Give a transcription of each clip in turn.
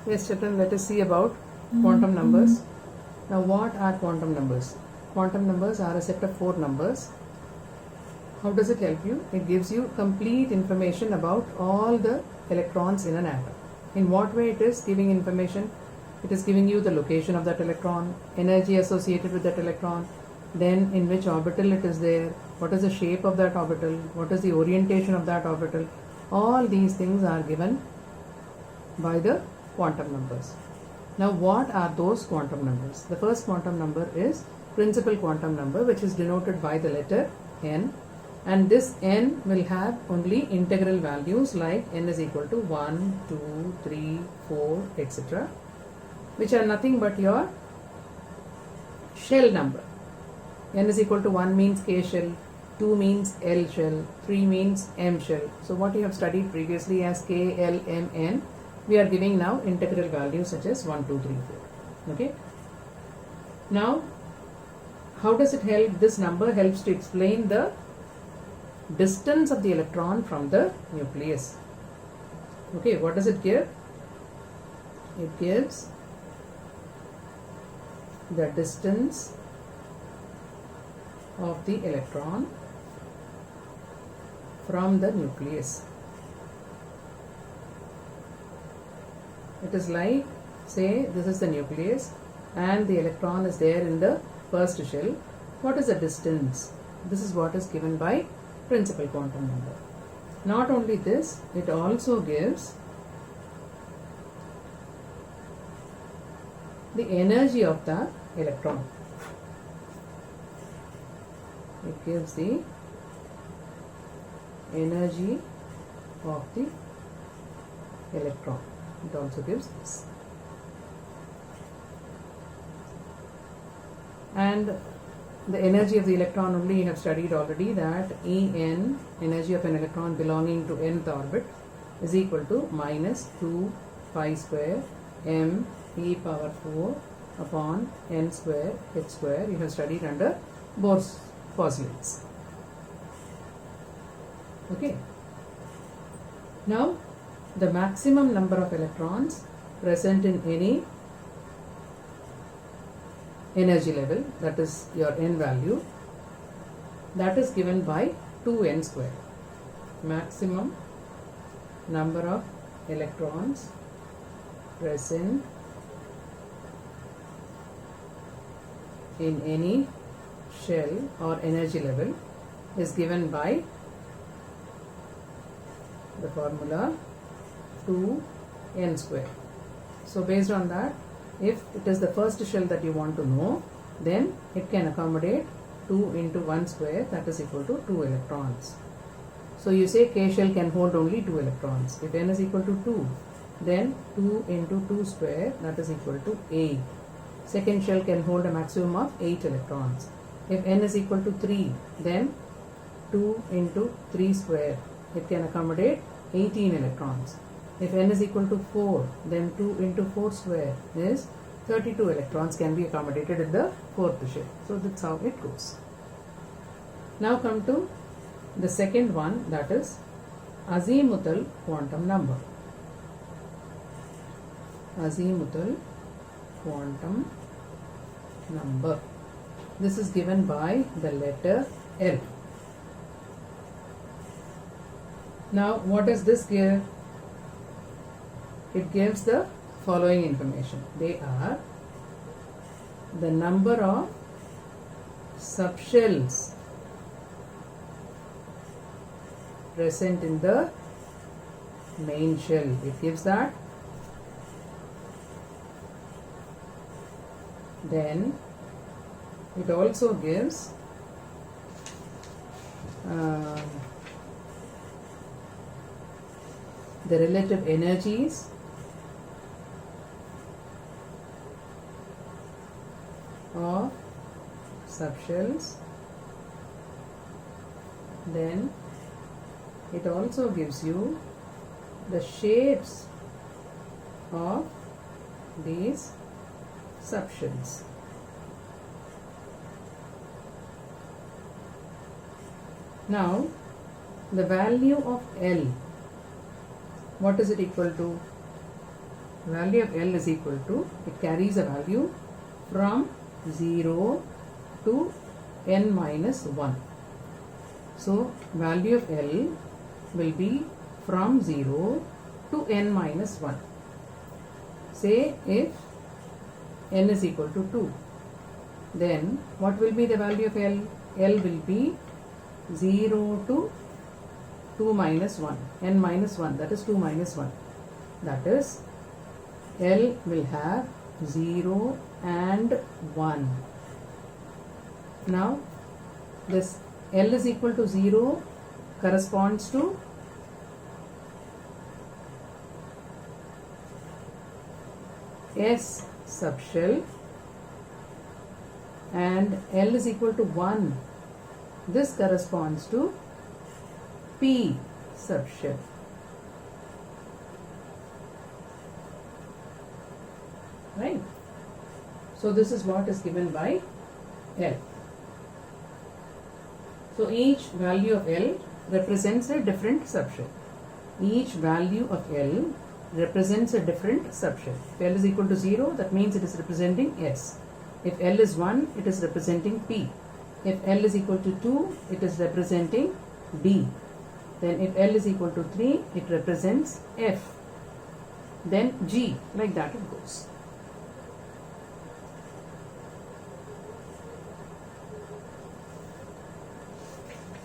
Yes, children, let us see about quantum numbers. Now, what are quantum numbers? Quantum numbers are a set of 4 numbers. How does it help you? It gives you complete information about all the electrons in an atom. In what way it is giving information? It is giving you the location of that electron, energy associated with that electron, then in which orbital it is there, what is the shape of that orbital, what is the orientation of that orbital. All these things are given by the quantum numbers. Now, what are those quantum numbers? The first quantum number is principal quantum number, which is denoted by the letter n, and this n will have only integral values like n is equal to 1, 2, 3, 4, etc., which are nothing but your shell number. N is equal to 1 means K shell, 2 means L shell, 3 means M shell. So what you have studied previously as K, L, M, N, we are giving now integral values such as 1, 2, 3, 4. Okay. Now, how does it help? This number helps to explain the distance of the electron from the nucleus. Okay, what does it give? It gives the distance of the electron from the nucleus. It is like, say, this is the nucleus and the electron is there in the first shell. What is the distance? This is what is given by principal quantum number. Not only this, it also gives the energy of the electron. It gives the energy of the electron. It also gives this. And the energy of the electron only you have studied already, that En, energy of an electron belonging to nth orbit, is equal to minus 2 pi square m e power 4 upon n square h square. You have studied under Bohr's postulates. Okay. Now, the maximum number of electrons present in any energy level, that is your n value, that is given by 2n square. Maximum number of electrons present in any shell or energy level is given by the formula 2n square. So based on that, if it is the first shell that you want to know, then it can accommodate 2 into 1 square, that is equal to 2 electrons. So you say K shell can hold only 2 electrons. If n is equal to 2, then 2 into 2 square, that is equal to 8. Second shell can hold a maximum of 8 electrons. If n is equal to 3, then 2 into 3 square, it can accommodate 18 electrons. If n is equal to 4, then 2 into 4 square is 32 electrons can be accommodated in the fourth shell. So that's how it goes. Now come to the second one, that is azimuthal quantum number. Azimuthal quantum number. This is given by the letter L. Now, what does this give? It gives the following information. They are the number of subshells present in the main shell. It gives that. Then it also gives the relative energies of subshells. Then it also gives you the shapes of these subshells. Now, the value of L, what is it equal to? value of L is equal to, it carries a value from 0 to n minus 1. So value of L will be from 0 to n minus 1. Say if n is equal to 2, then what will be the value of L? L will be 0 to 2 minus 1, n minus 1, that is 2 minus 1. That is, L will have 0 and 1. Now, this L is equal to 0 corresponds to S subshell, and L is equal to 1. This corresponds to P subshell. Right? So this is what is given by L. So each value of L represents a different subshell. Each value of L represents a different subshell. If L is equal to 0, that means it is representing S. If L is 1, it is representing P. If L is equal to 2, it is representing D. Then if L is equal to 3, it represents F. Then G, like that it goes.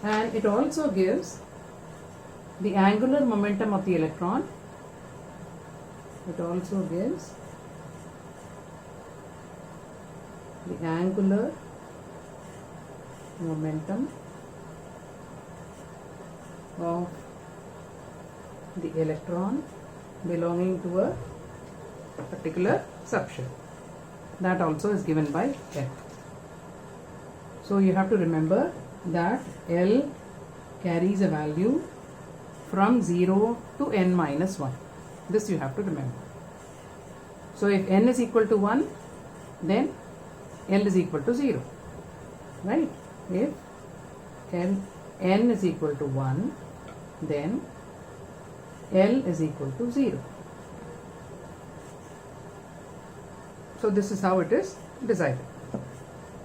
And it also gives the angular momentum of the electron. It also gives the angular momentum of the electron belonging to a particular subshell. That also is given by F. So you have to remember that L carries a value from 0 to n minus 1. This you have to remember. So if n is equal to 1, then L is equal to 0. Right? If n is equal to 1, then L is equal to 0. So this is how it is decided.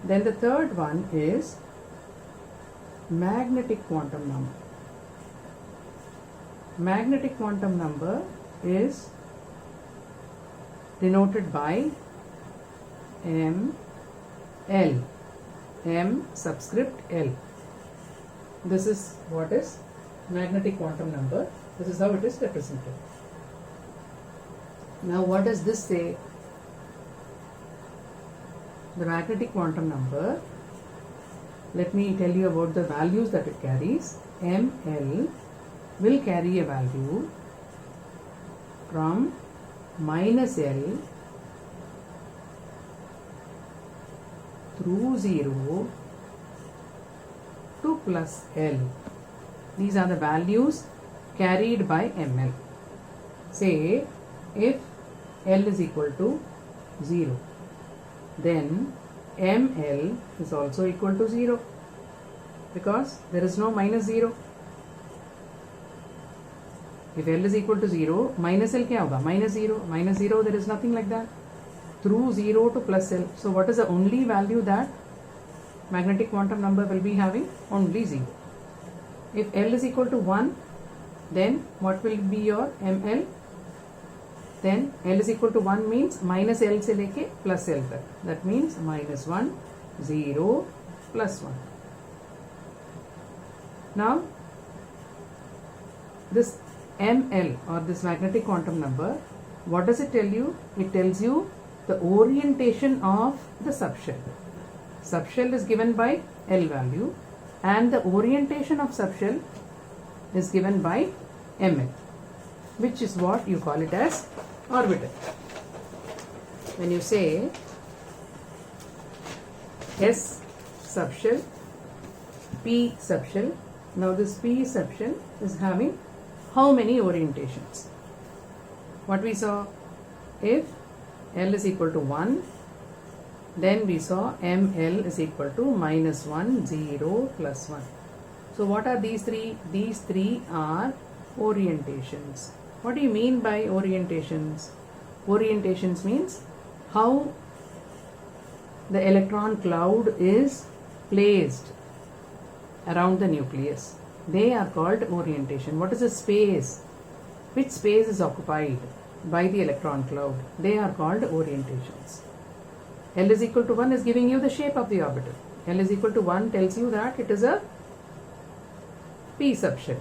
Then the third one is magnetic quantum number. Magnetic quantum number is denoted by ML, M subscript L. This is what is magnetic quantum number. This is how it is represented. Now what does this say? The magnetic quantum number, let me tell you about the values that it carries. ML will carry a value from minus L through 0 to plus L. These are the values carried by ML. Say if L is equal to 0, then ML is also equal to 0 because there is no minus 0. If L is equal to 0, minus L क्या होगा? Minus 0. Minus 0, there is nothing like that. Through 0 to plus L. So what is the only value that magnetic quantum number will be having? Only 0. If L is equal to 1, then what will be your ML? Then L is equal to 1 means minus L से लेके plus L तक. That means minus 1, 0, plus 1. Now, this ML or this magnetic quantum number, what does it tell you? It tells you the orientation of the subshell. Subshell is given by L value and the orientation of subshell is given by ML, which is what you call it as orbital. When you say S subshell, P subshell, now this P subshell is having how many orientations? What we saw, if L is equal to 1, then we saw ML is equal to minus 1, 0, plus 1. So what are these three? These three are orientations. What do you mean by orientations? Orientations means how the electron cloud is placed around the nucleus. They are called orientation. What is the space? Which space is occupied by the electron cloud? They are called orientations. L is equal to 1 is giving you the shape of the orbital. L is equal to 1 tells you that it is a p subshell.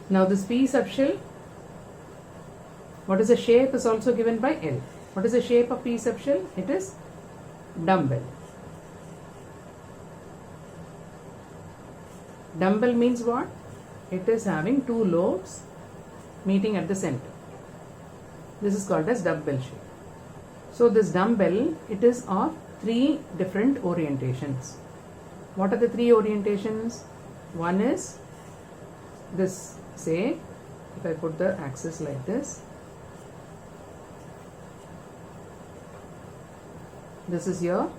Now this p subshell, what is the shape is also given by L. What is the shape of p subshell? It is dumbbell. Dumbbell means what? It is having two lobes meeting at the center. This is called as dumbbell shape. So this dumbbell, it is of three different orientations. What are the three orientations? One is this, say, if I put the axis like this, this is your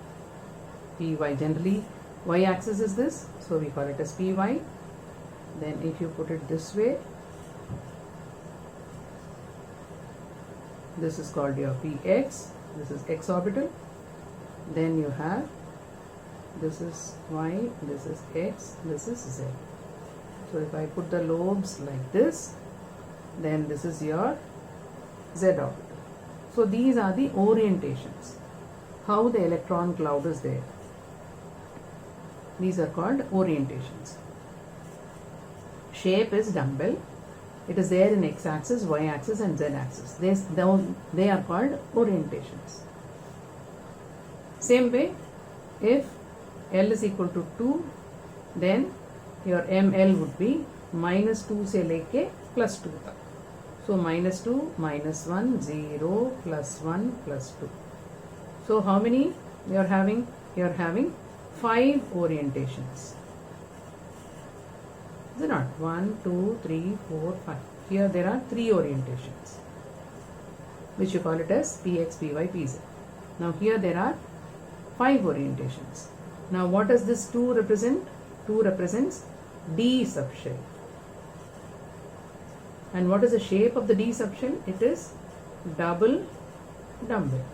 py. Generally, y-axis is this, so we call it as py. Then if you put it this way, this is called your px. This is x orbital. Then you have, this is y, this is x, this is z. So if I put the lobes like this, then this is your z orbital. So these are the orientations, how the electron cloud is there. These are called orientations. Shape is dumbbell. It is there in x-axis, y-axis and z-axis. They are called orientations. Same way, if L is equal to 2, then your ML would be minus 2 से लेके plus 2 तक. So minus 2, minus 1, 0, plus 1, plus 2. So how many you are having? You are having 5 orientations. Is it not? 1, 2, 3, 4, 5. Here there are 3 orientations, which you call it as Px, Py, Pz. Now here there are 5 orientations. Now what does this 2 represent? 2 represents D subshell. And what is the shape of the D subshell? It is double dumbbell.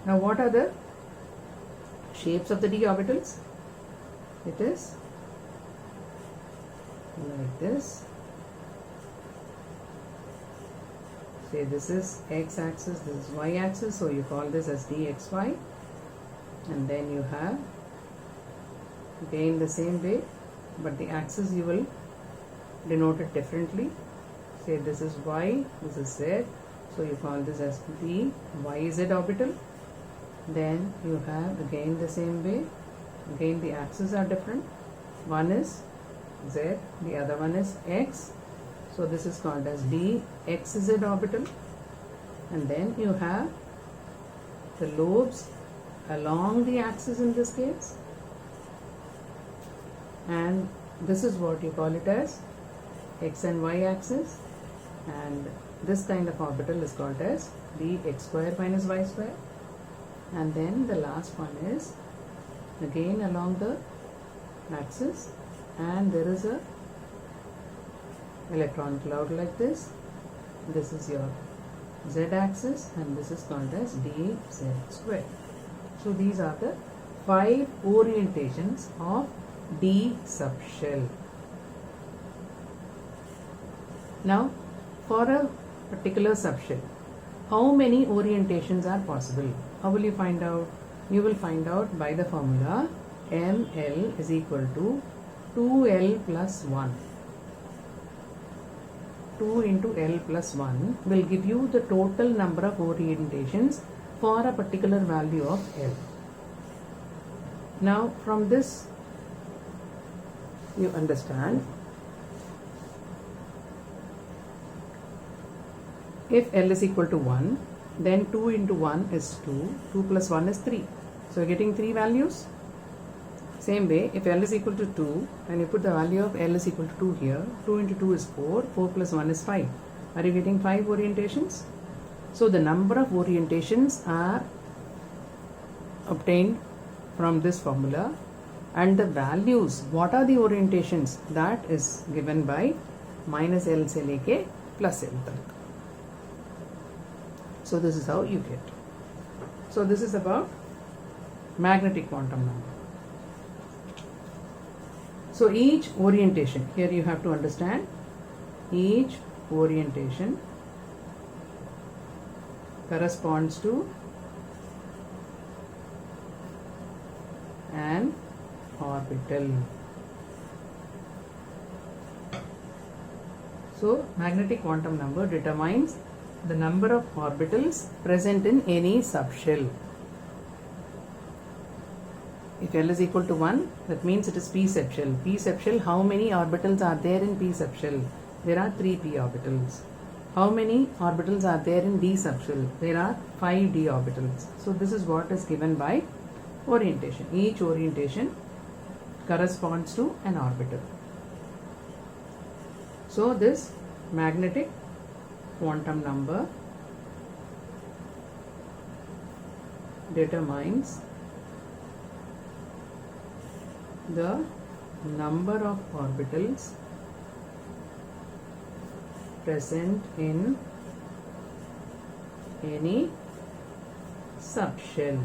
Now what are the shapes of the d orbitals? It is like this. Say this is x-axis, this is y-axis, so you call this as dxy. And then you have again the same way, but the axis you will denote it differently. Say this is y, this is z, so you call this as the yz orbital. Then you have again the same way, again the axes are different. One is z, the other one is x, so this is called as dxz orbital. And then you have the lobes along the axis in this case, and this is what you call it as x and y axis, and this kind of orbital is called as dx square minus y square. And then the last one is again along the axis, and there is a electron cloud like this. This is your z axis, and this is called as dz square. So these are the 5 orientations of D subshell. Now for a particular subshell, how many orientations are possible? How will you find out? You will find out by the formula ML is equal to 2L plus 1. 2 into L plus 1 will give you the total number of orientations for a particular value of L. Now from this you understand, if L is equal to 1, then 2 into 1 is 2, 2 plus 1 is 3. So you're getting 3 values. Same way, if L is equal to 2 and you put the value of L is equal to 2 here, 2 into 2 is 4, 4 plus 1 is 5. Are you getting 5 orientations? So the number of orientations are obtained from this formula, and the values, what are the orientations, that is given by minus L से लेके plus L तक. So this is how you get. So this is about magnetic quantum number. So each orientation, here you have to understand, each orientation corresponds to an orbital. So magnetic quantum number determines the number of orbitals present in any subshell. If L is equal to 1, that means it is p subshell. P subshell, how many orbitals are there in p subshell? There are 3 p orbitals. How many orbitals are there in d subshell? There are 5 d orbitals. So this is what is given by orientation. Each orientation corresponds to an orbital. So this magnetic quantum number determines the number of orbitals present in any subshell.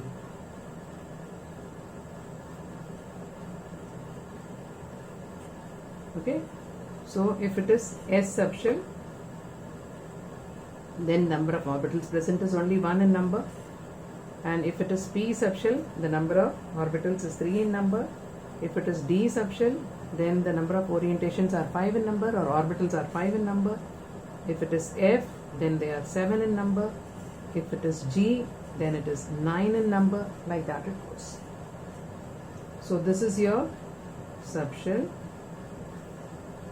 Okay, so if it is S subshell, then number of orbitals present is only 1 in number, and if it is p subshell, the number of orbitals is 3 in number. If it is d subshell, then the number of orientations are 5 in number, or orbitals are 5 in number. If it is f, then they are 7 in number. If it is g, then it is 9 in number. Like that it goes. So this is your subshell,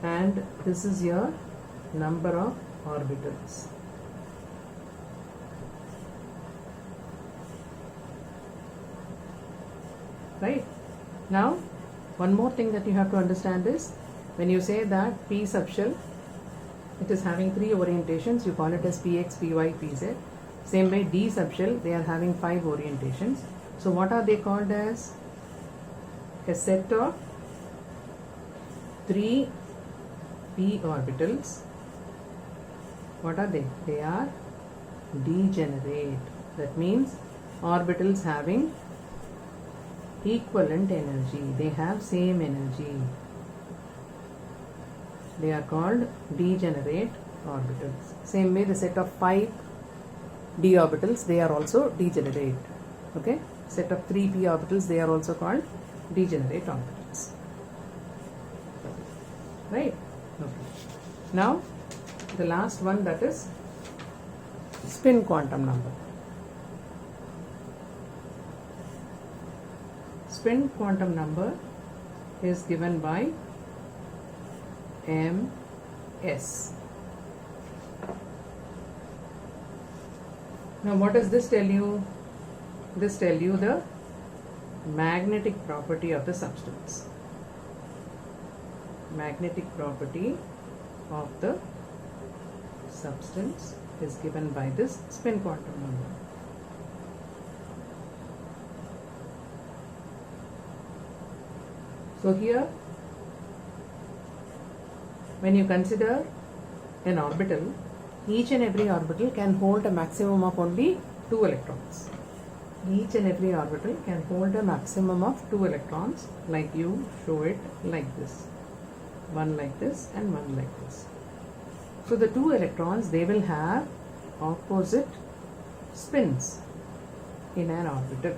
and this is your number of orbitals. Right? Now, one more thing that you have to understand is, when you say that p subshell, it is having 3 orientations, you call it as px, py, pz. Same way d subshell, they are having 5 orientations. So what are they called as? A set of 3 p orbitals. What are they? They are degenerate. That means orbitals having equivalent energy. They have same energy. They are called degenerate orbitals. Same way the set of 5 d orbitals, they are also degenerate. Okay? Set of 3 p orbitals, they are also called degenerate orbitals. Right? Okay. Now the last one, that is spin quantum number. Spin quantum number is given by ms. Now what does this tell you? This tells you the magnetic property of the substance. Magnetic property of the substance is given by this spin quantum number. So here, when you consider an orbital, each and every orbital can hold a maximum of only 2 electrons. Each and every orbital can hold a maximum of 2 electrons, like you show it like this. One like this and one like this. So the 2 electrons, they will have opposite spins in an orbital.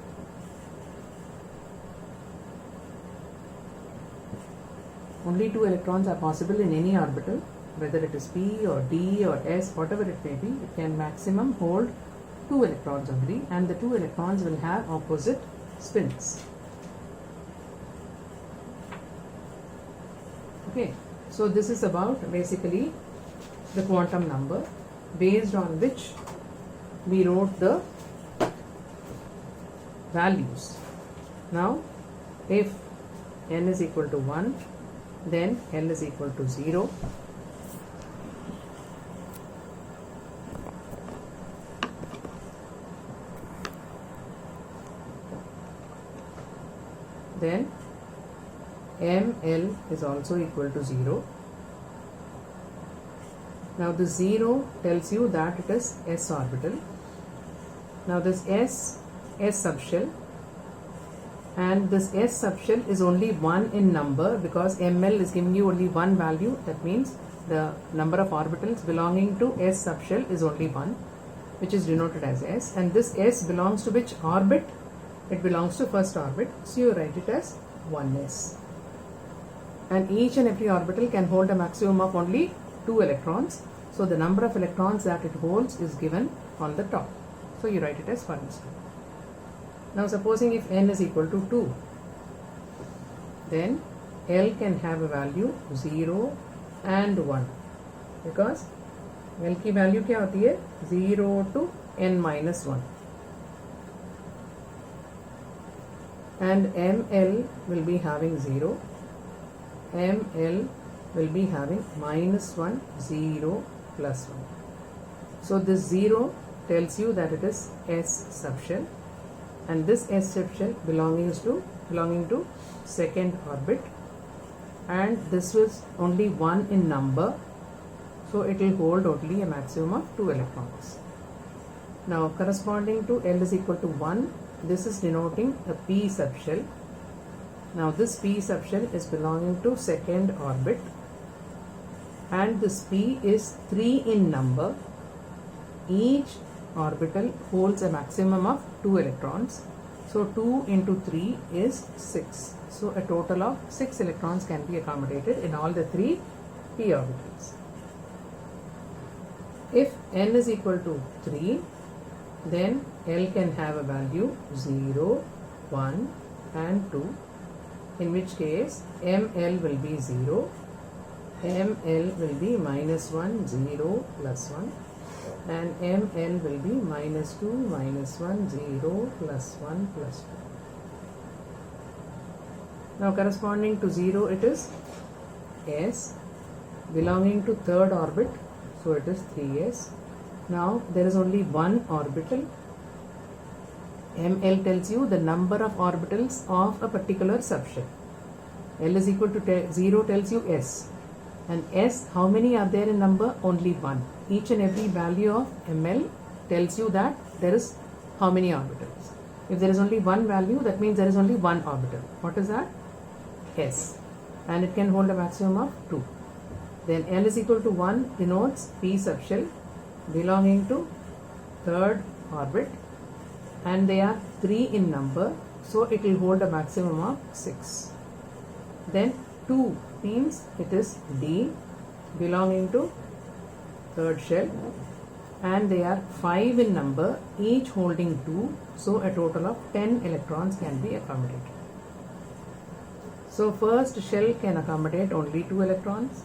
Only 2 electrons are possible in any orbital, whether it is p or d or s, whatever it may be. It can maximum hold 2 electrons only, and the 2 electrons will have opposite spins. Okay, so this is about basically the quantum number, based on which we wrote the values. Now, if n is equal to 1, then L is equal to 0. Then ml is also equal to 0. Now this 0 tells you that it is s orbital. Now this s subshell, and this s subshell is only 1 in number because ml is giving you only one value. That means the number of orbitals belonging to s subshell is only 1, which is denoted as s, and this s belongs to which orbit? It belongs to first orbit, so you write it as 1s. And each and every orbital can hold a maximum of only 2 electrons, so the number of electrons that it holds is given on the top, so you write it as 1 s. Now supposing if n is equal to 2, then L can have a value 0 and 1, because L की value क्या होती है? 0 to n minus 1, and ml will be having 0, ml will be having minus 1, 0, plus 1. So this 0 tells you that it is s subshell, and this s subshell belonging to second orbit, and this was only 1 in number, so it will hold only a maximum of 2 electrons. Now corresponding to L is equal to 1, this is denoting a p subshell. Now this p subshell is belonging to second orbit, and this p is 3 in number. Each orbital holds a maximum of 2 electrons, so 2 into 3 is 6, so a total of 6 electrons can be accommodated in all the 3 p orbitals. If n is equal to 3, then L can have a value 0, 1 and 2, in which case ml will be 0, ml will be minus 1, 0, plus 1, and ml will be minus 2, minus 1, 0, plus 1, plus 2. Now corresponding to 0 it is s, belonging to third orbit, so it is 3s. Now there is only one orbital. ml tells you the number of orbitals of a particular subshell. L is equal to 0 tells you s, and s, how many are there in number? Only 1. Each and every value of ml tells you that there is how many orbitals. If there is only one value, that means there is only one orbital. What is that? S, and it can hold a maximum of 2. Then L is equal to 1 denotes p subshell belonging to third orbit, and they are 3 in number, so it will hold a maximum of 6. Then 2 means it is D, belonging to third shell, and they are 5 in number, each holding 2, so a total of 10 electrons can be accommodated. So first shell can accommodate only 2 electrons,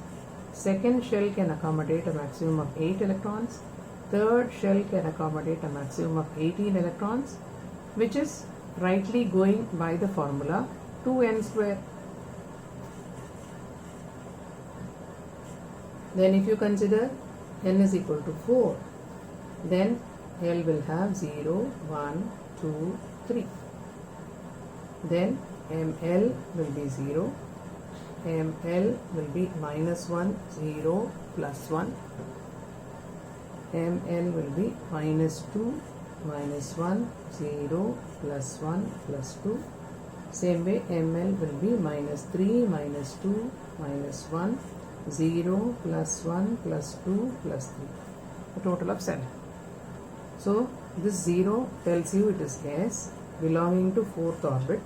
second shell can accommodate a maximum of 8 electrons, third shell can accommodate a maximum of 18 electrons, which is rightly going by the formula 2n square. Then if you consider n is equal to 4, then L will have 0, 1, 2, 3. Then ml will be 0, ml will be minus 1, 0, plus 1, ml will be minus 2, minus 1, 0, plus 1, plus 2. Same way ml will be minus 3, minus 2, minus 1, 0, plus 1, plus 2, plus 3. A total of 7. So this 0 tells you it is S, belonging to fourth orbit,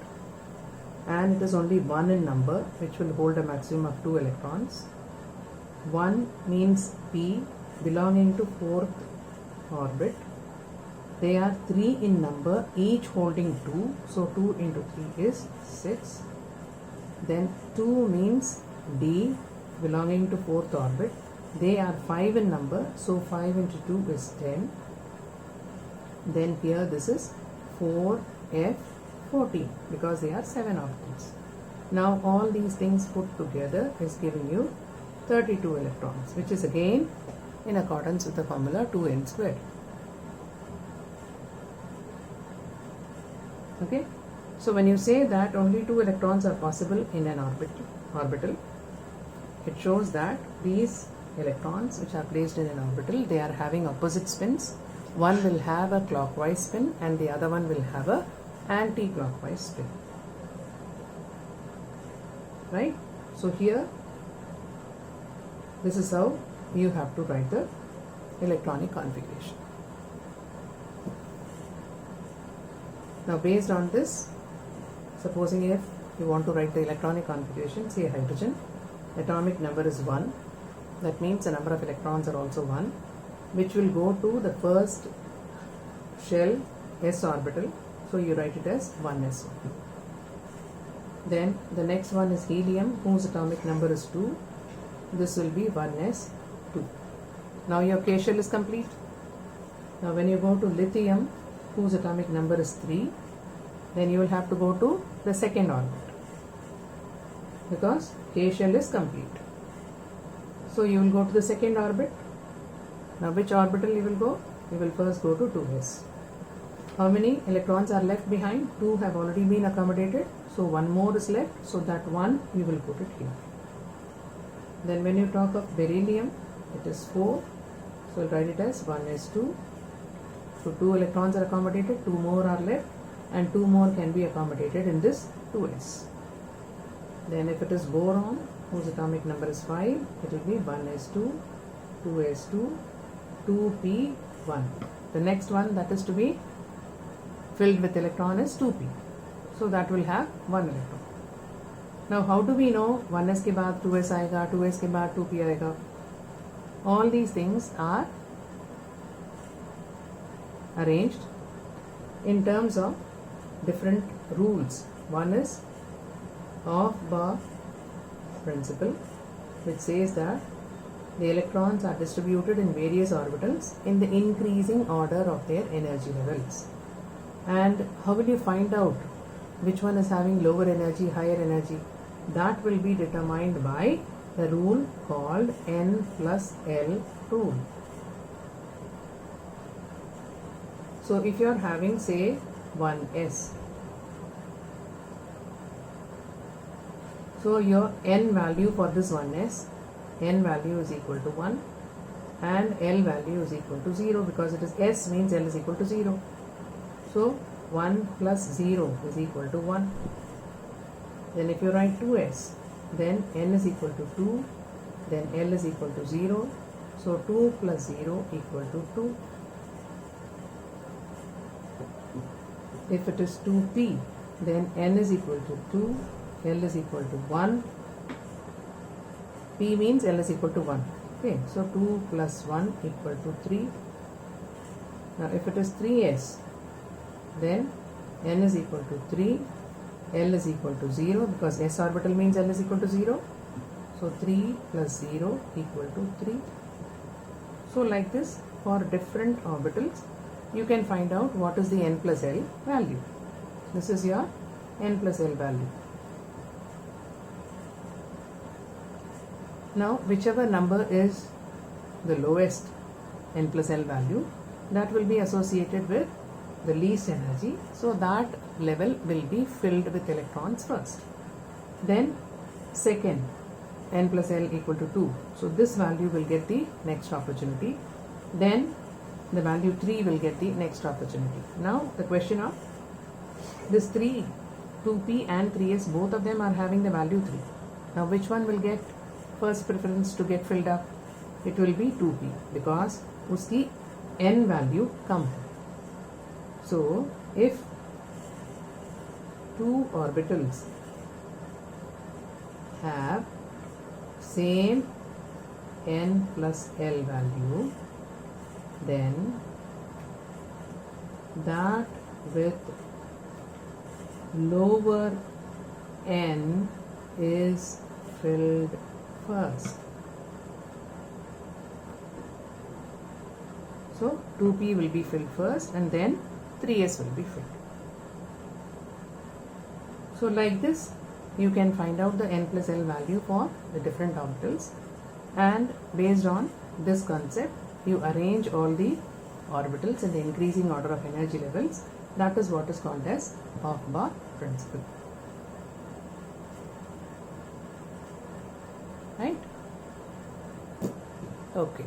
and it is only 1 in number, which will hold a maximum of 2 electrons. 1 means P, belonging to fourth orbit. They are 3 in number, each holding 2, so 2 into 3 is 6. Then 2 means D, belonging to fourth orbit. They are 5 in number, so 5 into 2 is 10. Then here this is 4F14, because they are 7 orbitals. Now all these things put together is giving you 32 electrons, which is again in accordance with the formula 2n squared. Okay, so when you say that only 2 electrons are possible in an orbital, orbital, it shows that these electrons which are placed in an orbital, they are having opposite spins. One will have a clockwise spin and the other one will have a anti-clockwise spin. Right? So here, this is how you have to write the electronic configuration. Now based on this, supposing if you want to write the electronic configuration, say hydrogen, atomic number is 1. That means the number of electrons are also 1, which will go to the first shell s orbital. So you write it as 1s1. Then the next one is helium, whose atomic number is 2. This will be 1s2. Now your K shell is complete. Now when you go to lithium, whose atomic number is 3, then you will have to go to the second orbit, because K shell is complete. So you will go to the second orbit. Now which orbital you will go? You will first go to 2s. How many electrons are left behind? 2 have already been accommodated. So one more is left. So that one you will put it here. Then when you talk of beryllium, it is 4. So write it as 1s2. So 2 electrons are accommodated, 2 more are left, and 2 more can be accommodated in this 2s. Then if it is boron, whose atomic number is 5, it will be 1s2, 2s2, 2p1. The next one that is to be filled with electron is 2p. So that will have 1 electron. Now how do we know 1s के बाद 2s आएगा, 2s के बाद 2p आएगा? All these things are arranged in terms of different rules. One is Aufbau principle, which says that the electrons are distributed in various orbitals in the increasing order of their energy levels. And how will you find out which one is having lower energy, higher energy? That will be determined by the rule called N plus L rule. So if you are having, say, 1s, so your n value for this 1s, n value is equal to 1 and L value is equal to 0, because it is s means L is equal to 0. So 1 plus 0 is equal to 1. Then if you write 2s, then n is equal to 2, then L is equal to 0. So 2 plus 0 equal to 2. If it is 2p, then n is equal to 2, L is equal to 1. P means L is equal to 1. Okay, so 2 plus 1 equal to 3. Now if it is 3s, then n is equal to 3, L is equal to 0, because s orbital means L is equal to 0. So 3 plus 0 equal to 3. So like this, for different orbitals, you can find out what is the n plus L value. This is your n plus L value. Now whichever number is the lowest n plus L value, that will be associated with the least energy. So that level will be filled with electrons first. Then second, n plus L equal to 2. So this value will get the next opportunity. Then the value 3 will get the next opportunity. Now the question of this 3, 2p and 3s, both of them are having the value 3. Now which one will get first preference to get filled up? It will be 2p, because uski n value come. So if two orbitals have same n plus L value, then that with lower n is filled first. So 2p will be filled first and then 3s will be filled. So like this, you can find out the n plus L value for the different orbitals, and based on this concept, you arrange all the orbitals in the increasing order of energy levels. That is what is called as Aufbau principle. right? Okay.